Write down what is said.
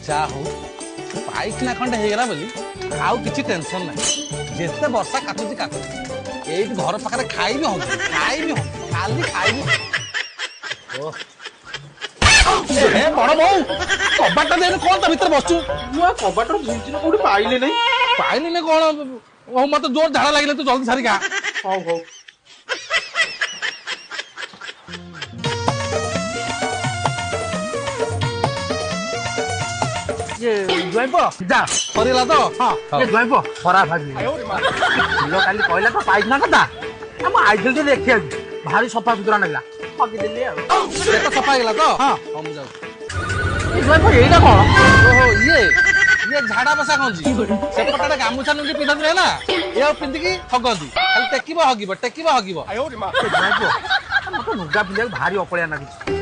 जा हो पाइखना खंडे हेगला बोली आउ किछि टेंशन नाही जेते वर्षा काटुची काटु एई घर पाखरे खाई भी हो खाली खाई ओ ए बड़ बौ कबाट देन कोन त भीतर बसचू मुआ कबाट झिंचिन कोडी पाइले नै पाइली ने कोन ओ मत जोर झाड़ा लागिले तू जल्दी सारी गा हौ हौ ये जुआइपो जा सरीला तो हां ये जुआइपो खराब भाजी लो काली कहला तो पाइना कथा हम आइथिल जे देखिया भारी सफा सुतरा नगला पकी देली आ ये तो सफा गेला तो हां हम जाऊ ये जुआइपो एटा कोन ओहो ये झाड़ा बसा कौन जी सेपटे गामुछा नुंगी पिंधत रहे ना ये पिंधि की हगंती खाली टेकिबो हगिबो जुआइपो मत नुगा पिंजा भारी अपळिया नागी